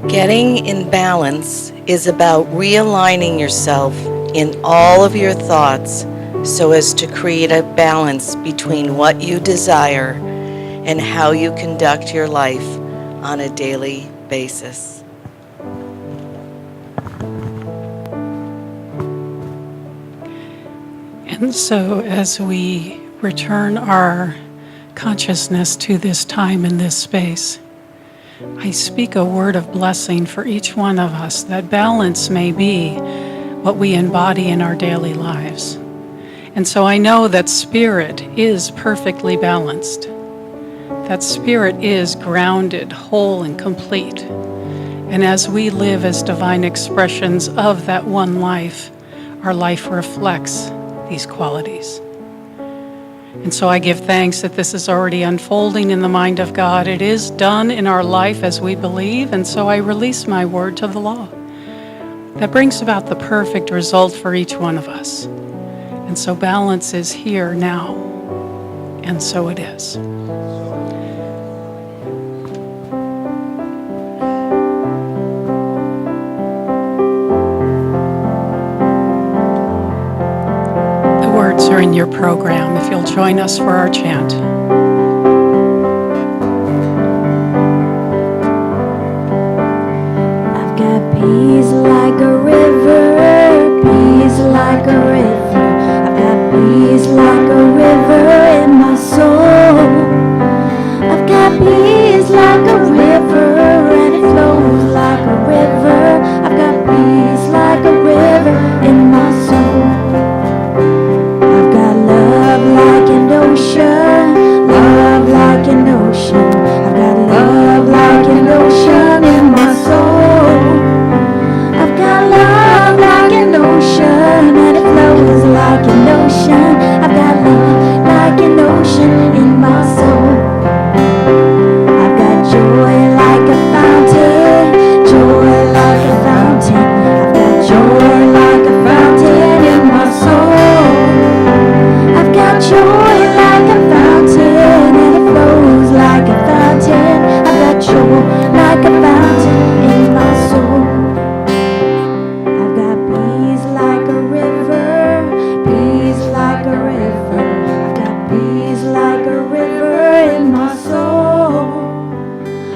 Getting in balance is about realigning yourself in all of your thoughts so as to create a balance between what you desire and how you conduct your life on a daily basis. And so as we return our consciousness to this time and this space, I speak a word of blessing for each one of us, that balance may be what we embody in our daily lives. And so I know that spirit is perfectly balanced, that spirit is grounded, whole, and complete. And as we live as divine expressions of that one life, our life reflects these qualities. And so I give thanks that this is already unfolding in the mind of God. It is done in our life as we believe, and so I release my word to the law that brings about the perfect result for each one of us. And so balance is here now, and so it is. Are in your program, if you'll join us for our chant. I've got peace like a river, peace like a river. I've got peace like a river in my soul. I've got peace like a river and it flows like a river. I've got peace like a river in my soul. Like an ocean, love like an ocean. I've got love like an ocean in my soul. I've got love like an ocean and it flows like an ocean. I've got love like an ocean in my soul. I've got joy like a fountain, joy like a fountain. I've got joy like a fountain in my soul. I've got joy like a fountain and it flows like a fountain. I've got joy like a fountain in my soul. I've got peace like a river, peace like a river. I've got peace like a river in my soul.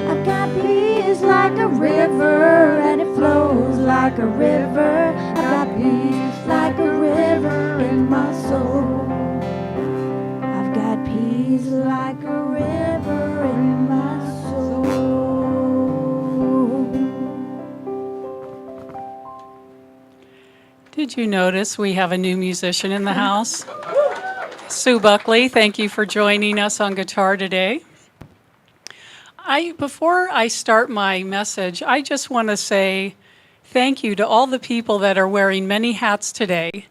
I've got peace like a river and it flows like a river. I've got peace like a river in my soul. Peace like a river in my soul. Did you notice we have a new musician in the house? Sue Buckley, thank you for joining us on guitar today. Before I start my message, I just want to say thank you to all the people that are wearing many hats today,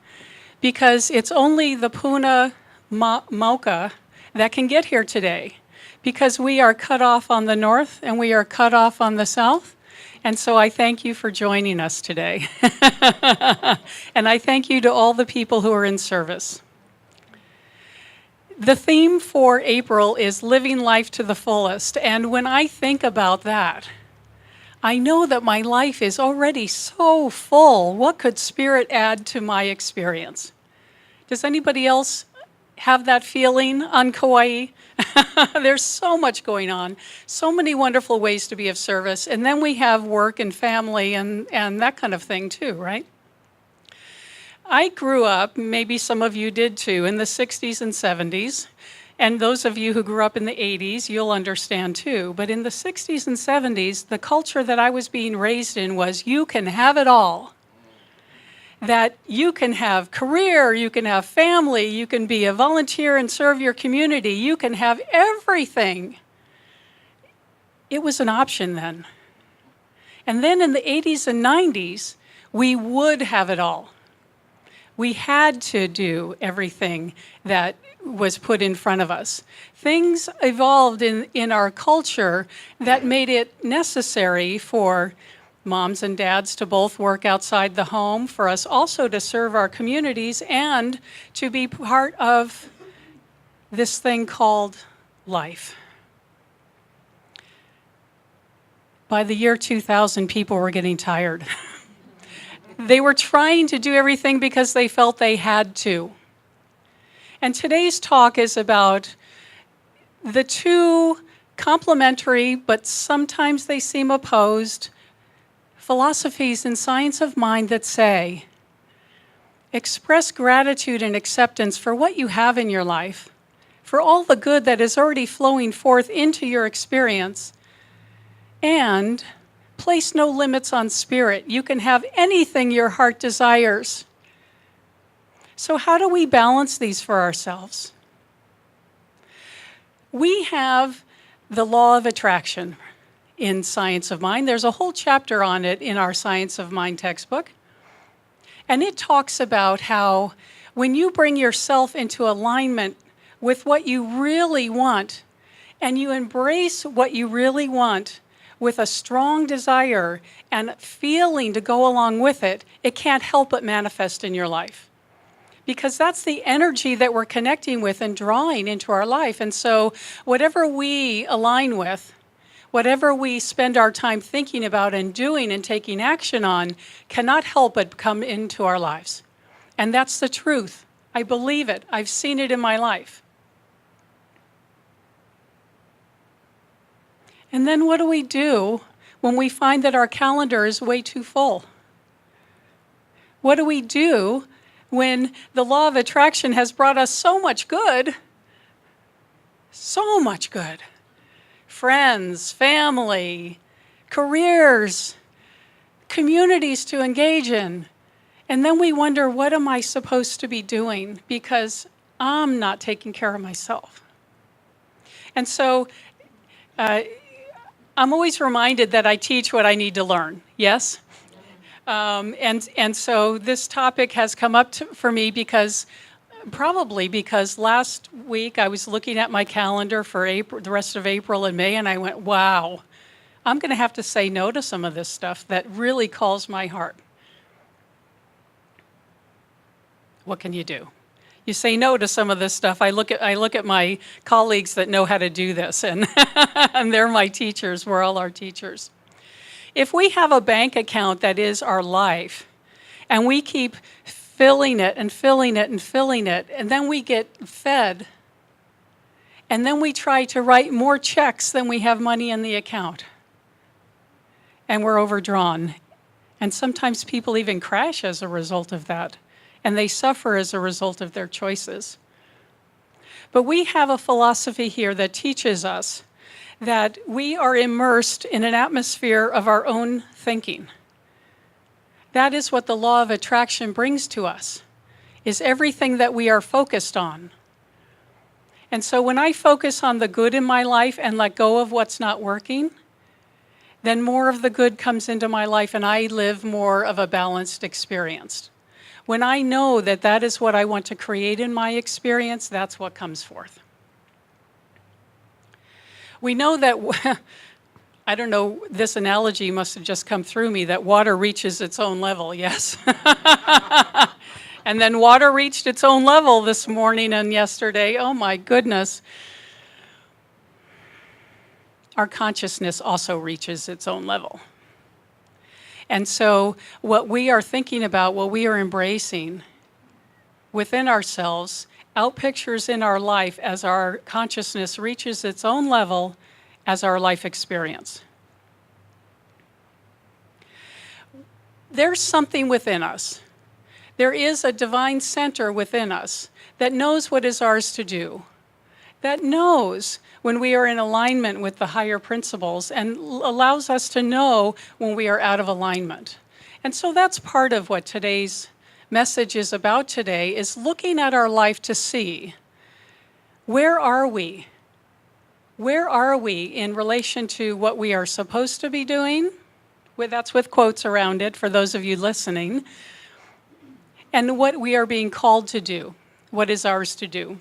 because it's only the Puna Mauka that can get here today, because we are cut off on the north and we are cut off on the south. And so I thank you for joining us today. And I thank you to all the people who are in service. The theme for April is living life to the fullest. And when I think about that, I know that my life is already so full. What could Spirit add to my experience? Does anybody else have that feeling on Kauai? There's so much going on, so many wonderful ways to be of service. And then we have work and family and that kind of thing too, right? I grew up, maybe some of you did too, in the 60s and 70s. And those of you who grew up in the 80s, you'll understand too. But in the 60s and 70s, the culture that I was being raised in was you can have it all. That you can have career, you can have family, you can be a volunteer and serve your community, you can have everything. It was an option then. And then in the 80s and 90s, we would have it all. We had to do everything that was put in front of us. Things evolved in our culture that made it necessary for moms and dads to both work outside the home, for us also to serve our communities and to be part of this thing called life. By the year 2000, people were getting tired. They were trying to do everything because they felt they had to. And today's talk is about the two complementary, but sometimes they seem opposed, philosophies in science of mind that say, express gratitude and acceptance for what you have in your life, for all the good that is already flowing forth into your experience, and place no limits on spirit. You can have anything your heart desires. So how do we balance these for ourselves? We have the law of attraction in Science of Mind. There's a whole chapter on it in our Science of Mind textbook. And it talks about how when you bring yourself into alignment with what you really want, and you embrace what you really want with a strong desire and feeling to go along with it, it can't help but manifest in your life. Because that's the energy that we're connecting with and drawing into our life. And so whatever we align with, whatever we spend our time thinking about and doing and taking action on, cannot help but come into our lives. And that's the truth. I believe it. I've seen it in my life. And then what do we do when we find that our calendar is way too full? What do we do when the law of attraction has brought us so much good? So much good. Friends, family, careers, communities to engage in. And then we wonder, what am I supposed to be doing? Because I'm not taking care of myself. And so I'm always reminded that I teach what I need to learn, yes? And so this topic has come up for me probably because last week I was looking at my calendar for April, the rest of April and May, and I went, wow, I'm going to have to say no to some of this stuff that really calls my heart. What can you do? You say no to some of this stuff. I look at my colleagues that know how to do this, and, and they're my teachers. We're all our teachers. If we have a bank account that is our life, and we keep filling it and filling it and filling it, and then we get fed, and then we try to write more checks than we have money in the account, and we're overdrawn. And sometimes people even crash as a result of that, and they suffer as a result of their choices. But we have a philosophy here that teaches us that we are immersed in an atmosphere of our own thinking. That is what the law of attraction brings to us, is everything that we are focused on. And so when I focus on the good in my life and let go of what's not working, then more of the good comes into my life and I live more of a balanced experience. When I know that that is what I want to create in my experience, that's what comes forth. We know that, I don't know, this analogy must have just come through me, that water reaches its own level, yes? And then water reached its own level this morning and yesterday. Oh my goodness. Our consciousness also reaches its own level. And so what we are thinking about, what we are embracing within ourselves outpictures in our life as our consciousness reaches its own level as our life experience. There's something within us. There is a divine center within us that knows what is ours to do, that knows when we are in alignment with the higher principles and allows us to know when we are out of alignment. And so that's part of what today's message is about today, is looking at our life to see, where are we? Where are we in relation to what we are supposed to be doing? That's with quotes around it for those of you listening. And what we are being called to do, what is ours to do.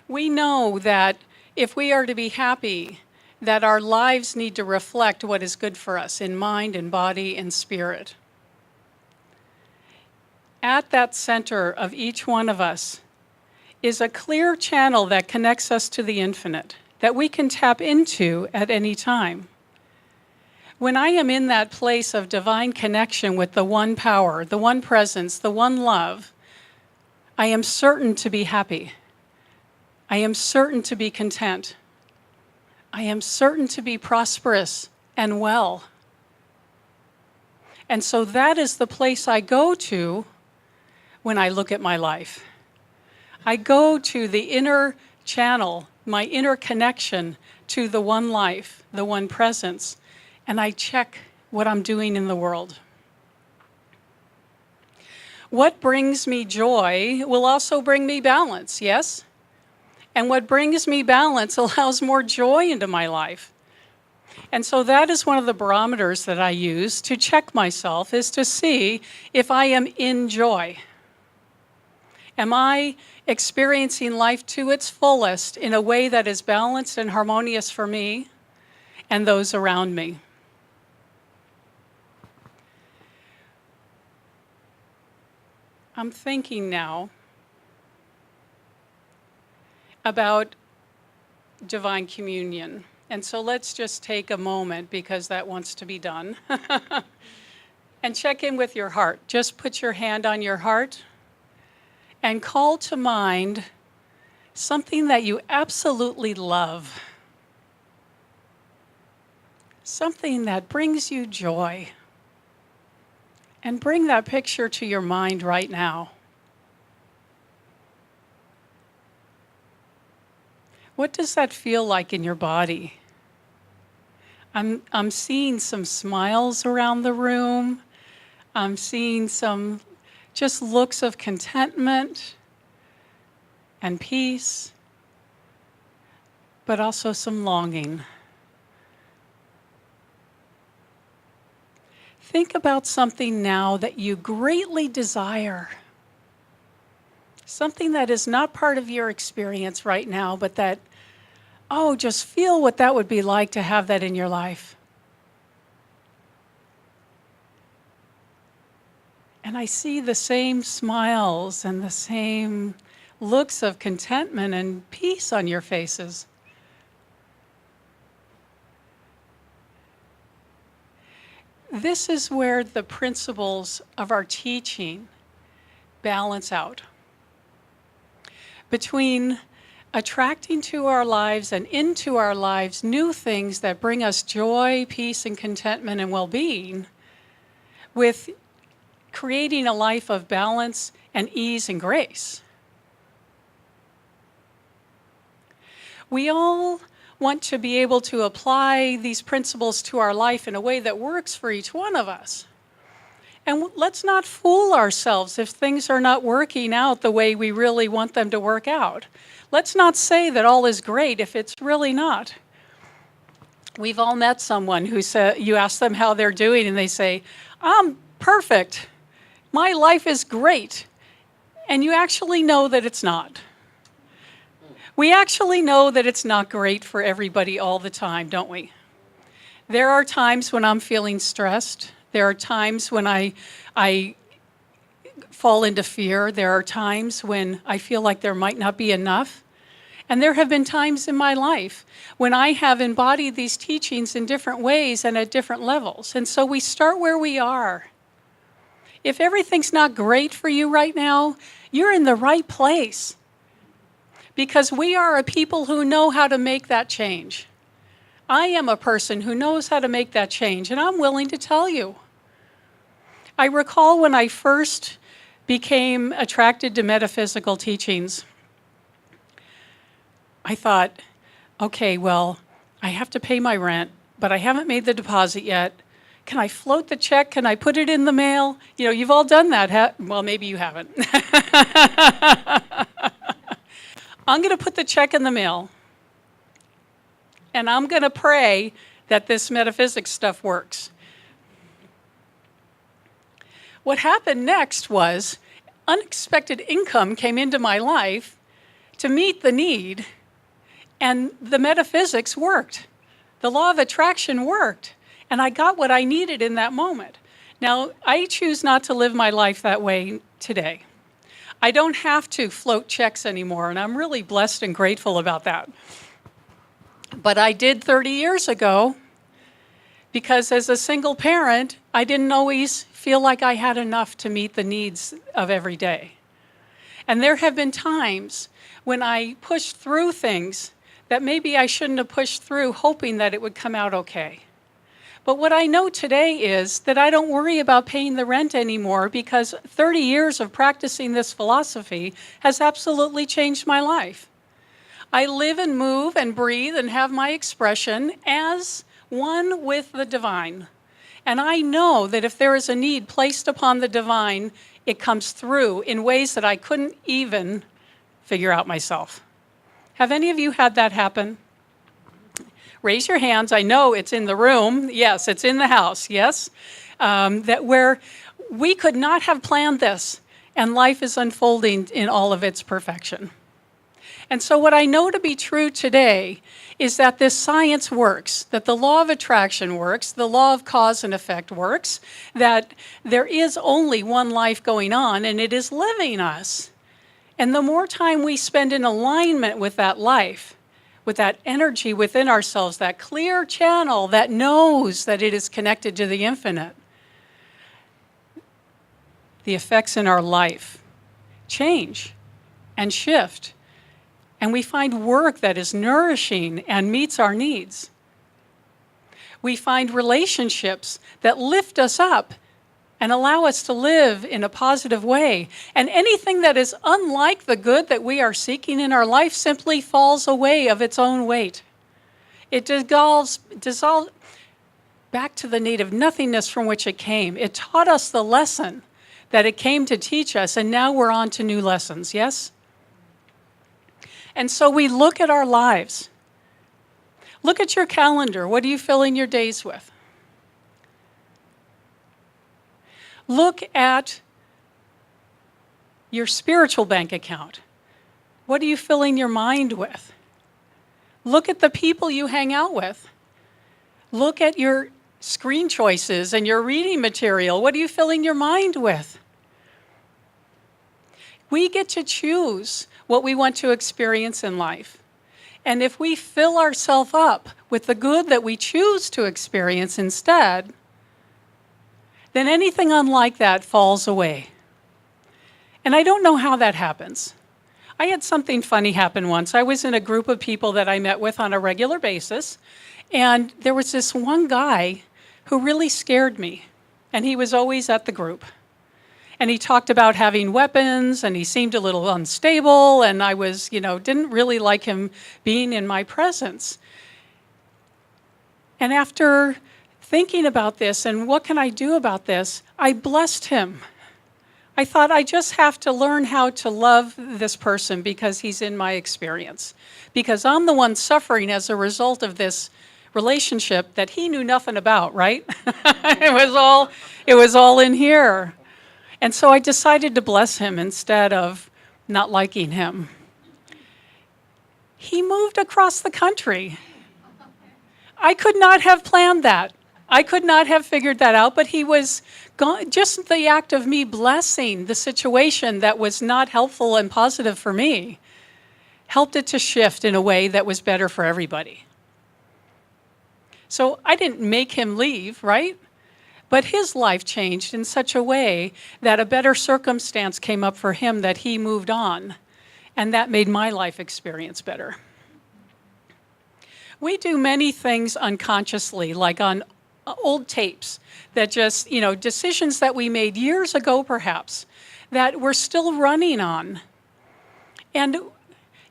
We know that if we are to be happy, that our lives need to reflect what is good for us in mind and body and spirit. At that center of each one of us is a clear channel that connects us to the infinite, that we can tap into at any time. When I am in that place of divine connection with the one power, the one presence, the one love, I am certain to be happy. I am certain to be content. I am certain to be prosperous and well. And so that is the place I go to when I look at my life. I go to the inner channel, my inner connection to the one life, the one presence, and I check what I'm doing in the world. What brings me joy will also bring me balance, yes? And what brings me balance allows more joy into my life. And so that is one of the barometers that I use to check myself, is to see if I am in joy. Am I experiencing life to its fullest in a way that is balanced and harmonious for me and those around me? I'm thinking now about divine communion. And so let's just take a moment, because that wants to be done, and check in with your heart. Just put your hand on your heart and call to mind something that you absolutely love, something that brings you joy. And bring that picture to your mind right now. What does that feel like in your body? I'm seeing some smiles around the room. I'm seeing some just looks of contentment and peace, but also some longing. Think about something now that you greatly desire. Something that is not part of your experience right now, but that, just feel what that would be like to have that in your life. And I see the same smiles and the same looks of contentment and peace on your faces. This is where the principles of our teaching balance out. Between attracting to our lives and into our lives new things that bring us joy, peace, and contentment and well-being, with creating a life of balance and ease and grace. We all want to be able to apply these principles to our life in a way that works for each one of us. And let's not fool ourselves if things are not working out the way we really want them to work out. Let's not say that all is great if it's really not. We've all met someone who you ask them how they're doing and they say, "I'm perfect. My life is great." And you actually know that it's not. We actually know that it's not great for everybody all the time, don't we? There are times when I'm feeling stressed. There are times when I fall into fear. There are times when I feel like there might not be enough. And there have been times in my life when I have embodied these teachings in different ways and at different levels. And so we start where we are. If everything's not great for you right now, you're in the right place. Because we are a people who know how to make that change. I am a person who knows how to make that change, and I'm willing to tell you. I recall when I first became attracted to metaphysical teachings, I thought, okay, well, I have to pay my rent, but I haven't made the deposit yet. Can I float the check? Can I put it in the mail? You know, you've all done that. Well, maybe you haven't. I'm going to put the check in the mail, and I'm going to pray that this metaphysics stuff works. What happened next was unexpected income came into my life to meet the need, and the metaphysics worked. The law of attraction worked, and I got what I needed in that moment. Now, I choose not to live my life that way today. I don't have to float checks anymore, and I'm really blessed and grateful about that. But I did 30 years ago because as a single parent, I didn't always feel like I had enough to meet the needs of every day. And there have been times when I pushed through things that maybe I shouldn't have pushed through, hoping that it would come out okay. But what I know today is that I don't worry about paying the rent anymore because 30 years of practicing this philosophy has absolutely changed my life. I live and move and breathe and have my expression as one with the divine. And I know that if there is a need placed upon the divine, it comes through in ways that I couldn't even figure out myself. Have any of you had that happen? Raise your hands. I know it's in the room. Yes, it's in the house. Yes. That where we could not have planned this, and life is unfolding in all of its perfection. And so what I know to be true today is that this science works, that the law of attraction works, the law of cause and effect works, that there is only one life going on, and it is living us. And the more time we spend in alignment with that life, with that energy within ourselves, that clear channel that knows that it is connected to the infinite, the effects in our life change and shift. And we find work that is nourishing and meets our needs. We find relationships that lift us up and allow us to live in a positive way. And anything that is unlike the good that we are seeking in our life simply falls away of its own weight. It dissolves back to the native nothingness from which it came. It taught us the lesson that it came to teach us, and now we're on to new lessons, yes? And so we look at our lives. Look at your calendar. What are you filling your days with? Look at your spiritual bank account. What are you filling your mind with? Look at the people you hang out with. Look at your screen choices and your reading material. What are you filling your mind with? We get to choose what we want to experience in life. And if we fill ourselves up with the good that we choose to experience instead, then anything unlike that falls away. And I don't know how that happens. I had something funny happen once. I was in a group of people that I met with on a regular basis, and there was this one guy who really scared me, and he was always at the group. And he talked about having weapons, and he seemed a little unstable, and I was, didn't really like him being in my presence. And after thinking about this and what can I do about this, I blessed him. I thought I just have to learn how to love this person because he's in my experience. Because I'm the one suffering as a result of this relationship that he knew nothing about, right? It was all in here. And so I decided to bless him instead of not liking him. He moved across the country. I could not have planned that. I could not have figured that out, but he was gone. Just the act of me blessing the situation that was not helpful and positive for me helped it to shift in a way that was better for everybody. So I didn't make him leave, right? But his life changed in such a way that a better circumstance came up for him, that he moved on. And that made my life experience better. We do many things unconsciously, like on old tapes, that just, decisions that we made years ago perhaps, that we're still running on. And,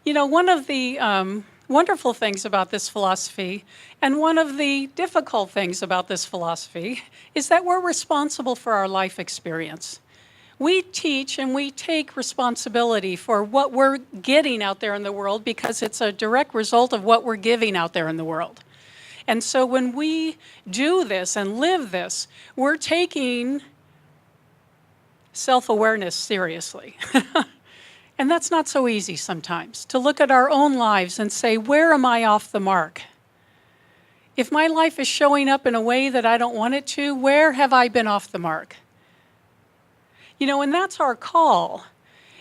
one of the wonderful things about this philosophy, and one of the difficult things about this philosophy, is that we're responsible for our life experience. We teach and we take responsibility for what we're getting out there in the world, because it's a direct result of what we're giving out there in the world. And so when we do this and live this, we're taking self-awareness seriously. And that's not so easy sometimes, to look at our own lives and say, where am I off the mark? If my life is showing up in a way that I don't want it to, where have I been off the mark? And that's our call,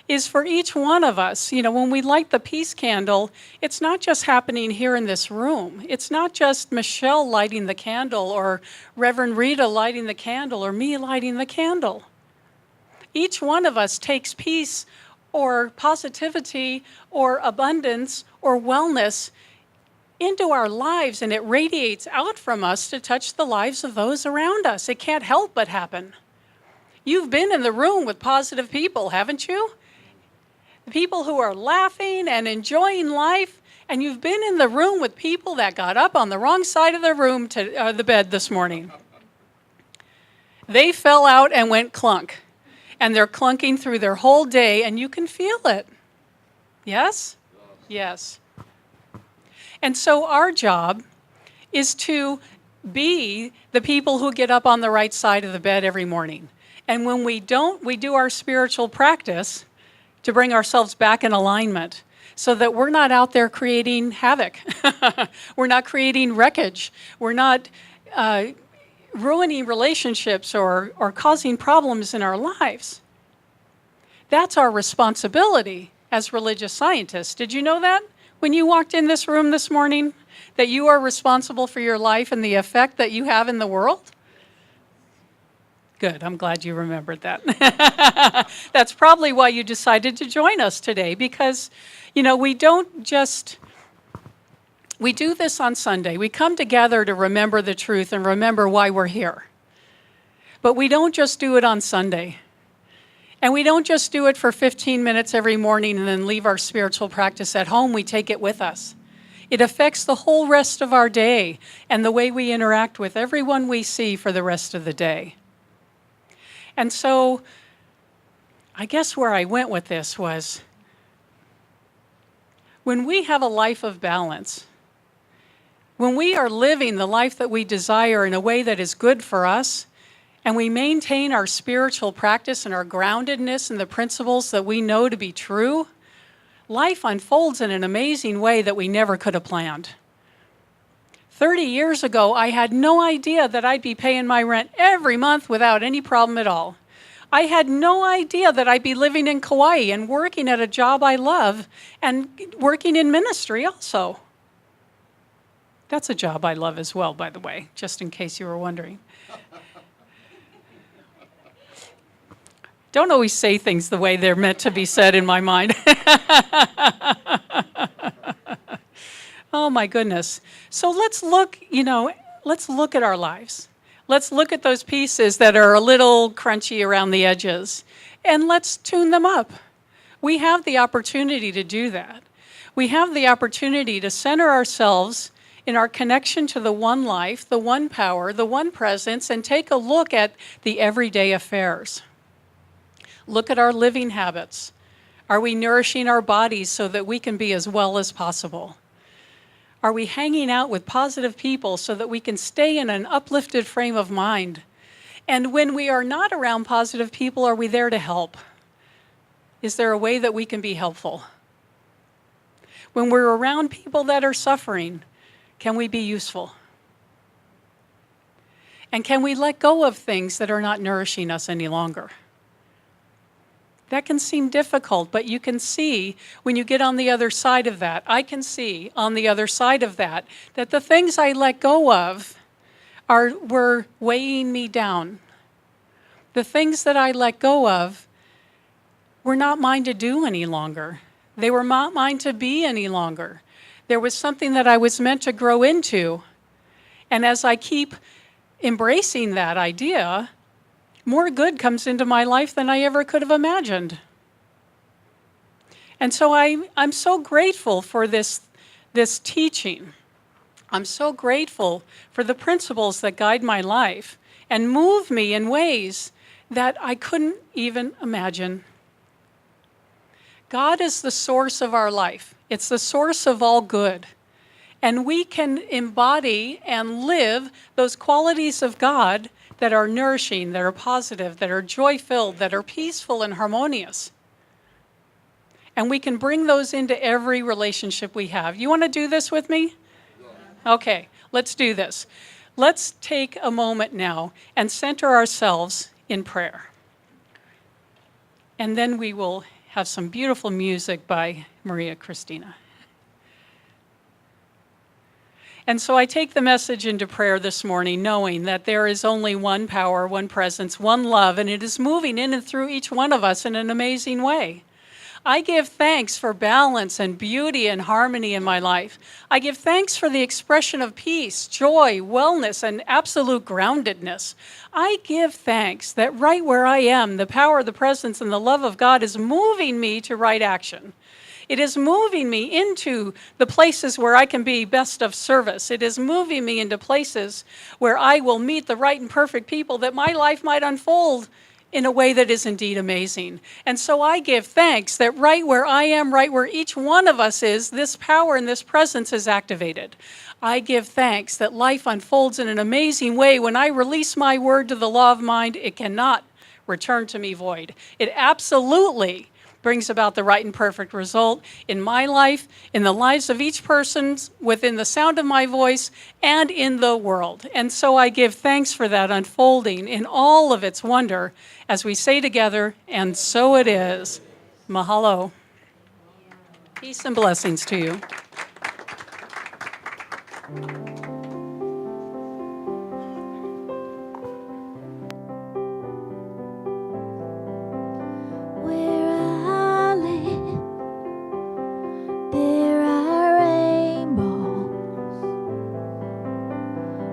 is for each one of us. When we light the peace candle, it's not just happening here in this room. It's not just Michelle lighting the candle, or Reverend Rita lighting the candle, or me lighting the candle. Each one of us takes peace or positivity or abundance or wellness into our lives, and it radiates out from us to touch the lives of those around us. It can't help but happen. You've been in the room with positive people, haven't you? People who are laughing and enjoying life, and you've been in the room with people that got up on the wrong side of the bed this morning. They fell out and went clunk, and they're clunking through their whole day, and you can feel it. Yes? Yes. And so our job is to be the people who get up on the right side of the bed every morning. And when we don't, we do our spiritual practice to bring ourselves back in alignment, so that we're not out there creating havoc. We're not creating wreckage. We're not ruining relationships or causing problems in our lives. That's our responsibility as religious scientists. Did you know that when you walked in this room this morning, that you are responsible for your life and the effect that you have in the world? Good, I'm glad you remembered that. That's probably why you decided to join us today, because, we do this on Sunday. We come together to remember the truth and remember why we're here. But we don't just do it on Sunday. And we don't just do it for 15 minutes every morning and then leave our spiritual practice at home. We take it with us. It affects the whole rest of our day and the way we interact with everyone we see for the rest of the day. And so I guess where I went with this was, when we have a life of balance, when we are living the life that we desire in a way that is good for us, and we maintain our spiritual practice and our groundedness in the principles that we know to be true, life unfolds in an amazing way that we never could have planned. 30 years ago, I had no idea that I'd be paying my rent every month without any problem at all. I had no idea that I'd be living in Kauai and working at a job I love and working in ministry also. That's a job I love as well, by the way, just in case you were wondering. Don't always say things the way they're meant to be said in my mind. Oh my goodness. So let's look at our lives. Let's look at those pieces that are a little crunchy around the edges, and let's tune them up. We have the opportunity to do that. We have the opportunity to center ourselves in our connection to the one life, the one power, the one presence, and take a look at the everyday affairs. Look at our living habits. Are we nourishing our bodies so that we can be as well as possible? Are we hanging out with positive people so that we can stay in an uplifted frame of mind? And when we are not around positive people, are we there to help? Is there a way that we can be helpful? When we're around people that are suffering, can we be useful? And can we let go of things that are not nourishing us any longer? That can seem difficult, but you can see when you get on the other side of that, I can see on the other side of that, that the things I let go of were weighing me down. The things that I let go of were not mine to do any longer. They were not mine to be any longer. There was something that I was meant to grow into. And as I keep embracing that idea, more good comes into my life than I ever could have imagined. And so I'm so grateful for this teaching. I'm so grateful for the principles that guide my life and move me in ways that I couldn't even imagine. God is the source of our life. It's the source of all good. And we can embody and live those qualities of God that are nourishing, that are positive, that are joy-filled, that are peaceful and harmonious. And we can bring those into every relationship we have. You want to do this with me? Okay, let's do this. Let's take a moment now and center ourselves in prayer. And then we will have some beautiful music by Maria Christina. And so I take the message into prayer this morning knowing that there is only one power, one presence, one love, and it is moving in and through each one of us in an amazing way. I give thanks for balance and beauty and harmony in my life. I give thanks for the expression of peace, joy, wellness, and absolute groundedness. I give thanks that right where I am, the power, the presence, and the love of God is moving me to right action. It is moving me into the places where I can be best of service. It is moving me into places where I will meet the right and perfect people that my life might unfold in a way that is indeed amazing. And so I give thanks that right where I am, right where each one of us is, this power and this presence is activated. I give thanks that life unfolds in an amazing way. When I release my word to the law of mind, it cannot return to me void. It absolutely brings about the right and perfect result in my life, in the lives of each person within the sound of my voice, and in the world. And so I give thanks for that unfolding in all of its wonder as we say together, and so it is. Mahalo. Peace and blessings to you. Where I live, there are rainbows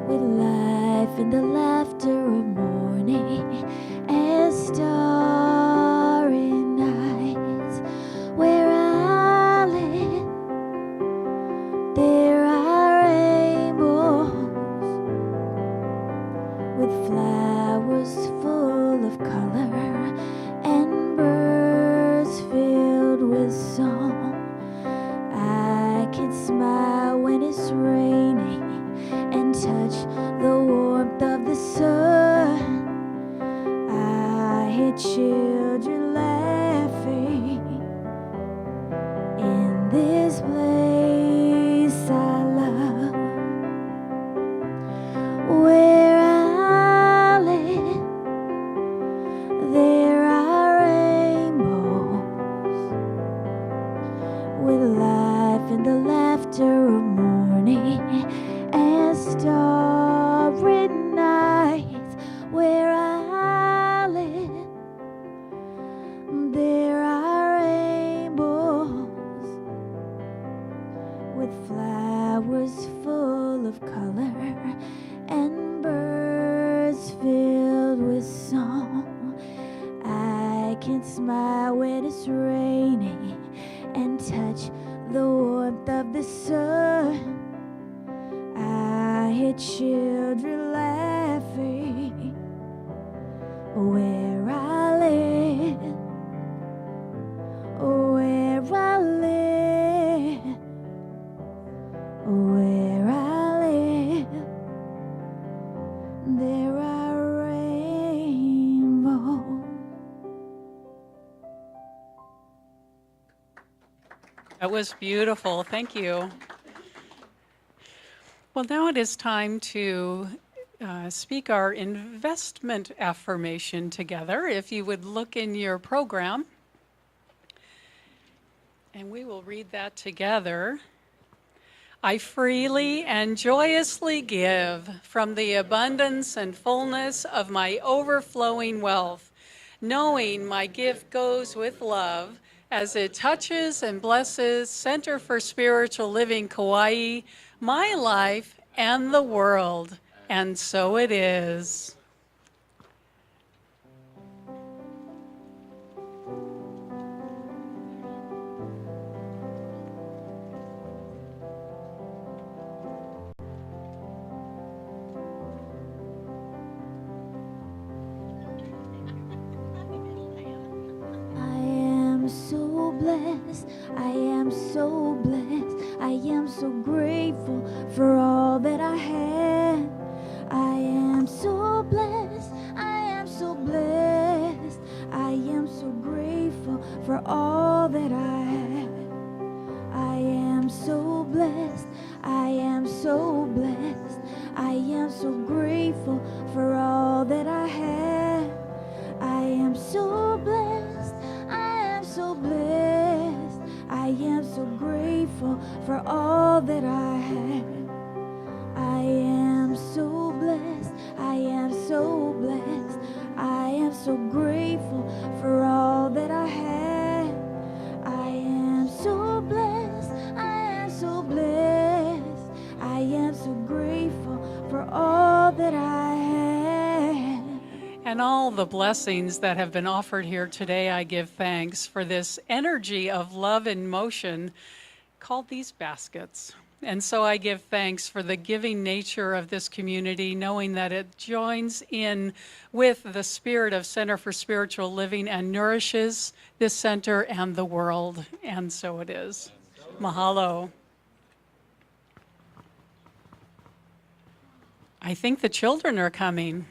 with life and the laughter of morning and starry nights. Where I live, there are rainbows with flowers full of color and birds filled with song. I can smile when it's raining and touch the warmth of the sun. I hear children laughing in this place I love. Where I live, there are rainbows with life and the laughter of morning and starry nights. Where I live, there are rainbows with flowers full of color and birds filled with song. I can smile when it's raining and touch the warmth of the sun. I hear children laughing where I live, where I live, where I live, there are rainbows. That was beautiful. Thank you. Well, now it is time to speak our investment affirmation together. If you would look in your program, and we will read that together. I freely and joyously give from the abundance and fullness of my overflowing wealth, knowing my gift goes with love as it touches and blesses Center for Spiritual Living Kauai, my life, and the world. And so it is. I am so blessed, I am so blessed, I am so grateful for all that I have. I am so blessed, I am so blessed, I am so grateful for all that I have. I am so blessed, I am so blessed, I am so grateful for all that I have. I am so blessed, I am so blessed, I am so grateful for all that I have. I am so blessed, I am so blessed, I am so grateful for all that I have. I am so blessed, I am so blessed, I am so grateful for all that I have. And all the blessings that have been offered here today, I give thanks for this energy of love in motion called these baskets. And so I give thanks for the giving nature of this community, knowing that it joins in with the spirit of Center for Spiritual Living and nourishes this center and the world. And so it is. Mahalo. I think the children are coming.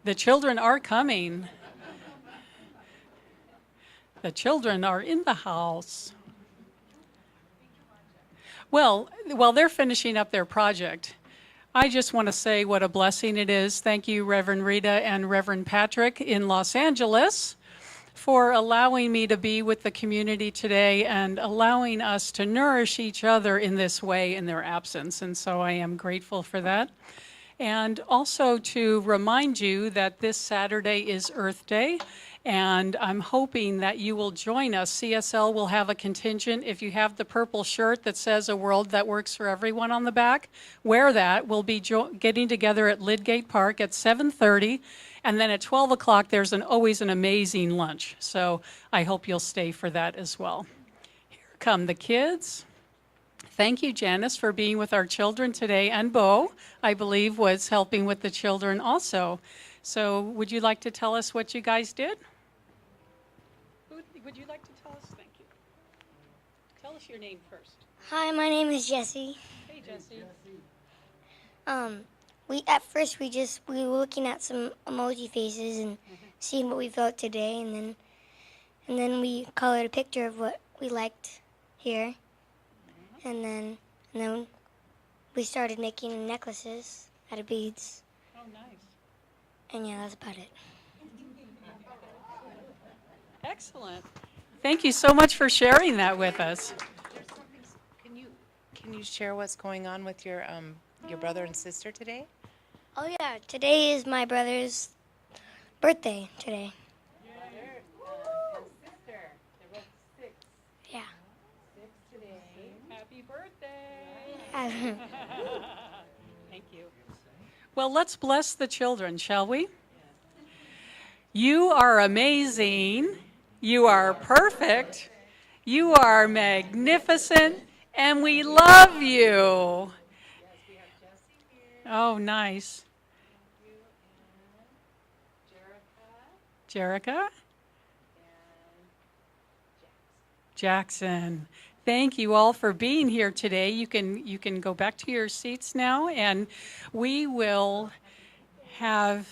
The children are coming. The children are in the house. Well, while they're finishing up their project, I just want to say what a blessing it is. Thank you, Reverend Rita and Reverend Patrick in Los Angeles, for allowing me to be with the community today and allowing us to nourish each other in this way in their absence. And so I am grateful for that. And also to remind you that this Saturday is Earth Day, and I'm hoping that you will join us. CSL will have a contingent. If you have the purple shirt that says "A World That Works for Everyone" on the back, wear that. We'll be getting together at Lidgate Park at 7:30, and then at 12 o'clock there's always an amazing lunch. So I hope you'll stay for that as well. Here come the kids. Thank you, Janice, for being with our children today, and Bo, I believe, was helping with the children also. So would you like to tell us what you guys did? Would you like to tell us? Thank you. Tell us your name first. Hi, my name is Jesse. Hey, Jesse. We were looking at some emoji faces and seeing what we felt today, and then we colored a picture of what we liked here, and then we started making necklaces out of beads. Oh, nice. And yeah, that's about it. Excellent. Thank you so much for sharing that with us. Can you share what's going on with your brother and sister today? Oh yeah, today is my brother's birthday today. Brother and sister. They're both 6. Yeah. 6 today. Happy birthday. Uh, Thank you. Well, let's bless the children, shall we? You are amazing. You are perfect. You are magnificent. And we love you. Oh, nice. Jerica? Jackson. Thank you all for being here today. You can go back to your seats now, and we will have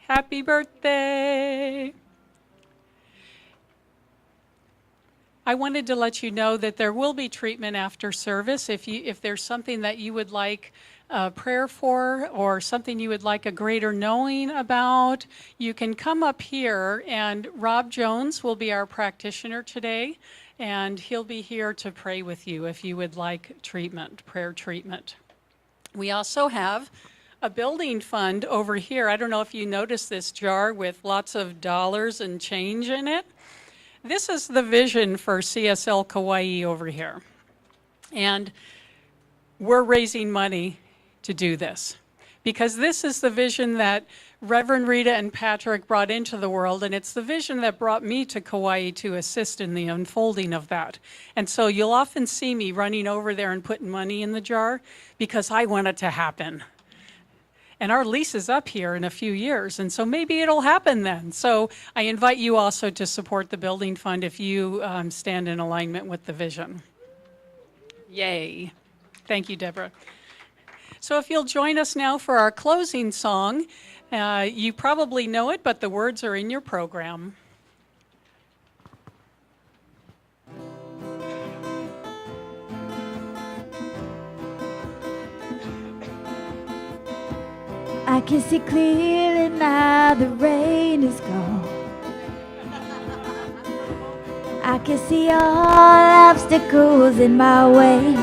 happy birthday. I wanted to let you know that there will be treatment after service. If there's something that you would like prayer for or something you would like a greater knowing about, you can come up here, and Rob Jones will be our practitioner today, and he'll be here to pray with you if you would like treatment, prayer treatment. We also have a building fund over here. I don't know if you noticed this jar with lots of dollars and change in it. This is the vision for CSL Kauai over here. And we're raising money to do this because this is the vision that Reverend Rita and Patrick brought into the world, and it's the vision that brought me to Kauai to assist in the unfolding of that. And so you'll often see me running over there and putting money in the jar because I want it to happen. And our lease is up here in a few years, and so maybe it'll happen then. So I invite you also to support the building fund if you stand in alignment with the vision. Yay. Thank you, Deborah. So if you'll join us now for our closing song. You probably know it, but the words are in your program. I can see clearly now the rain is gone. I can see all obstacles in my way.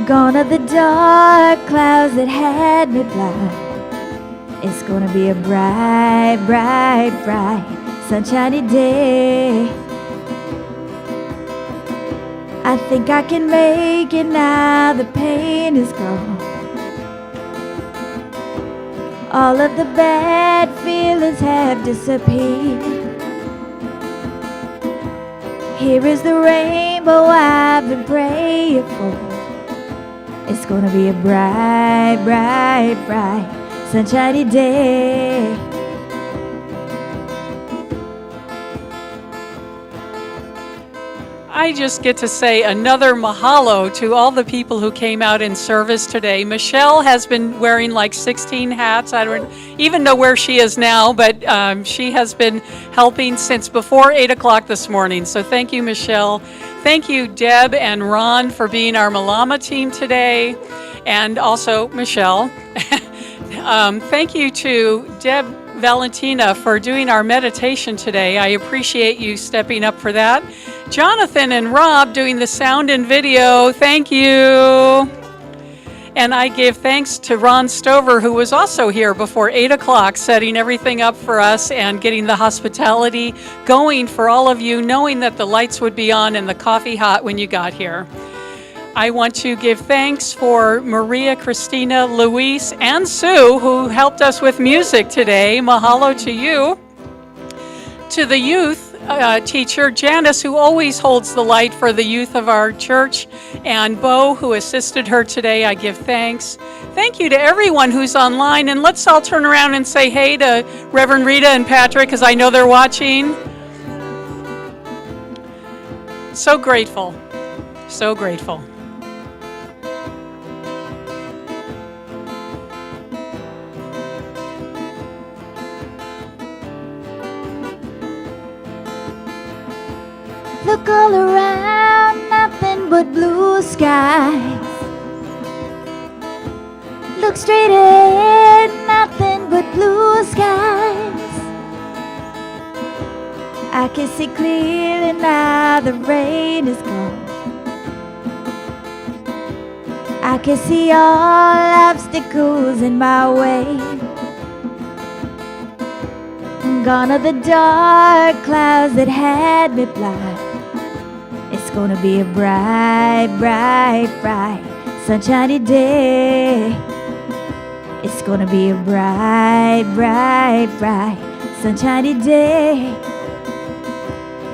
Gone are the dark clouds that had me blind. It's gonna be a bright, bright, bright, sunshiny day. I think I can make it now, the pain is gone. All of the bad feelings have disappeared. Here is the rainbow I've been praying for. It's gonna be a bright, bright, bright, sunshiny day. I just get to say another mahalo to all the people who came out in service today. Michelle has been wearing like 16 hats. I don't even know where she is now, but she has been helping since before 8 o'clock this morning. So thank you, Michelle. Thank you, Deb and Ron, for being our Malama team today, and also Michelle. Thank you to Deb Valentina for doing our meditation today. I appreciate you stepping up for that. Jonathan and Rob doing the sound and video. Thank you. And I give thanks to Ron Stover, who was also here before 8 o'clock, setting everything up for us and getting the hospitality going for all of you, knowing that the lights would be on and the coffee hot when you got here. I want to give thanks for Maria, Christina, Luis, and Sue, who helped us with music today. Mahalo to you. To the youth teacher, Janice, who always holds the light for the youth of our church, and Bo, who assisted her today, I give thanks. Thank you to everyone who's online, and let's all turn around and say hey to Reverend Rita and Patrick, because I know they're watching. So grateful, so grateful. Look all around, nothing but blue skies. Look straight ahead, nothing but blue skies. I can see clearly now the rain is gone. I can see all obstacles in my way. Gone are the dark clouds that had me blind. It's gonna be a bright, bright, bright, sunshiny day. It's gonna be a bright, bright, bright, sunshiny day.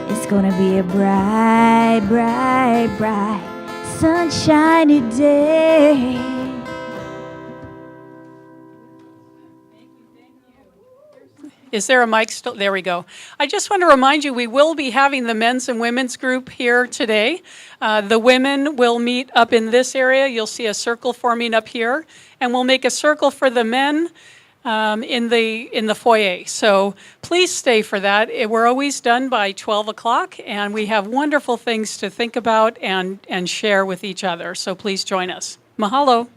It's gonna be a bright, bright, bright, sunshiny day. Is there a mic still? There we go. I just want to remind you, we will be having the men's and women's group here today. The women will meet up in this area. You'll see a circle forming up here, and we'll make a circle for the men in the foyer. So please stay for that. We're always done by 12 o'clock, and we have wonderful things to think about and share with each other. So please join us. Mahalo.